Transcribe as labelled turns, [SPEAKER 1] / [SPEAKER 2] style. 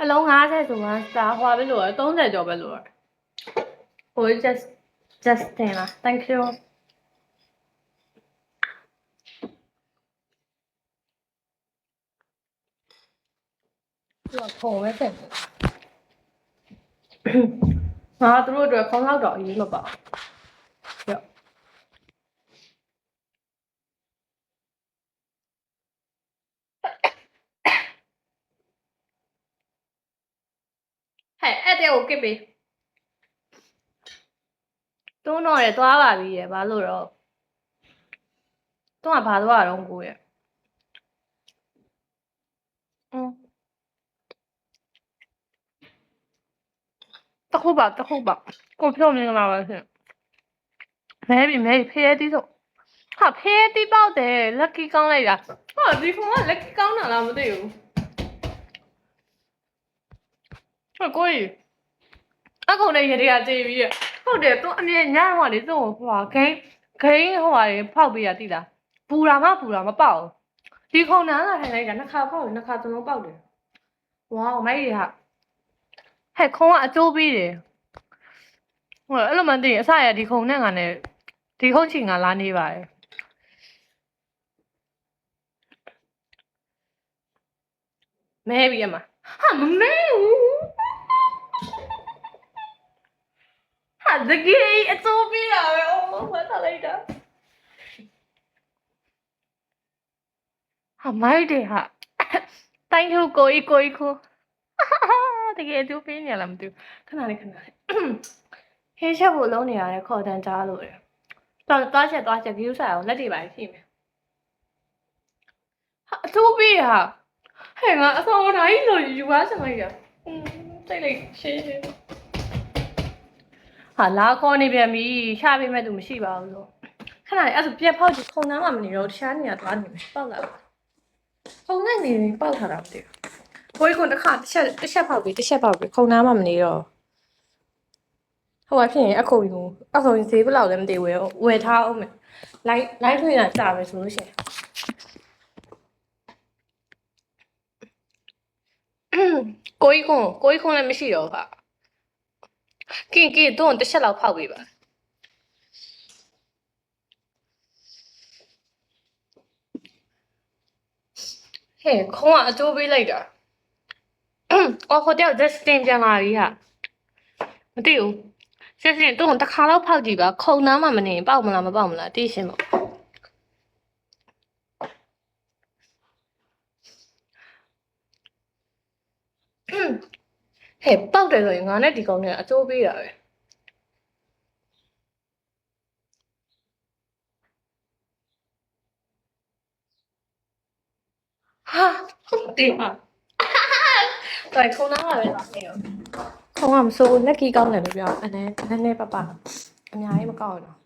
[SPEAKER 1] အလုံး50ဆိုမှစာဟွာပဲလို့ရ30ကျော်ပဲလို့ရဟို just တင်လား thank you သူကခေါ်ပဲတဲ့ငါတို့အတွက်ခေါင်းလောက်တော့အရေးမပါရောဟဲ့အဲ့တဲ့ကိုကစ်ပေးတွန်းတော့ရသွားပါပြီရဘာလို့တော့တွန်းကဘာသွားတော့ကိုရတခုပါကိုဖြုတ်မင်္ဂလာပါရှင်မဲဖရဲတီးဆိုဟာဖရဲတီးပေါက်တယ် lucky ကောင်းလိုက်တာဟာဒီကောင်က lucky ကောင်းတာလားမသိဘူးဟောကိုကြီးအခုလည်းရရကြည့်ပြီးဟုတ်တယ်သူအမြဲညဟိုလေသူ့ဟိုဂိမ်းဟိုဟာတွေဖောက်ပေးရတိလားပူတာမပေါက်ဒီခုံနားလာထိုင်လိုက်တာနှစ်ခါဖောက်နှစ်ခါသုံးလုံးပေါက်တယ်ဝါမိုက်ရဟာဟဲ့ခုံကအကျိုးပေးတယ်ဟိုအဲ့လိုမှသိရင်အစရဒီခုံနဲ့ငါနဲ့ဒီခုံချင်ငါလာနေပါတယ်မဲပြီးရမှာဟာမမဲဘူးဟာတကယ်အကျိုးပေးတာပဲအိုးမထားလိုက်တာဟာမိုက်တယ်ဟာ thank you ကိုကြီးခိုးတကယ်အကျိုးပေးနေရလားမသိဘူးခဏလေးဟင်းချက်ဖို့လုံးနေရတယ်ခေါ်တန်းကြားလို့ရသွားချက် view ဆိုင်အောင်လက်တွေပါရှိမယ်ဟာအကျိုးပေးဟာဟဲ့ငါအစောတိုင်းလို့ယူပါစမိုက်ရတိတ်လိုက်ရှင်းဟာလာခေါ်နေပြန်ပြီရှာပေးမဲ့သူမရှိပါဘူးလို့ခဏလေးအဲ့ဆိုပြက်ဖောက်ကြည့်ခုံနှမ်းမှမနေတော့တခြားနေရာသွားနေမယ်ပေါက်လာခုံနဲ့နေပေါက်ထားတာမသိဘူးကိုကြီးကတစ်ချက်ပေါက်ပြီခုံနှမ်းမှမနေတော့ဟိုကဖြစ်ရင်အခုံဈေးဘယ်လောက်လဲမသိဘူးဝယ်ထားအောင်မယ်လိုက်ထွေးတာကြာပဲဆိုလို့ရှိရင်ကိုကြီးခွန်လည်းမရှိတော့ပါကင်တော့တစ်ချက်လောက်ဖောက်ပေးပါဟဲ့ခုံကအကျိုးပေးလိုက်တာအော်ဟိုတက် Justin ပြန်လာပြီဟာမသိဘူးJustin တော့တစ်ခါတော့ဖောက်ကြည့်ပါခုံနှမ်းမှမနေပေါက်မလားမပေါက်မလားသိရှင်းပေါ့ဟဲ့ပေါက်တယ်ဆိုရင်ငါနဲ့ဒီကောင်နဲ့အကျိုးပေးတာပဲဟာတေးဟာတော်ခုံနှမ်းကပဲလာနေရောခုံကမစိုးလက်ကီးကောင်းတယ်လို့ပြောအနေနဲ့ပပအများကြီးမကောက်တော့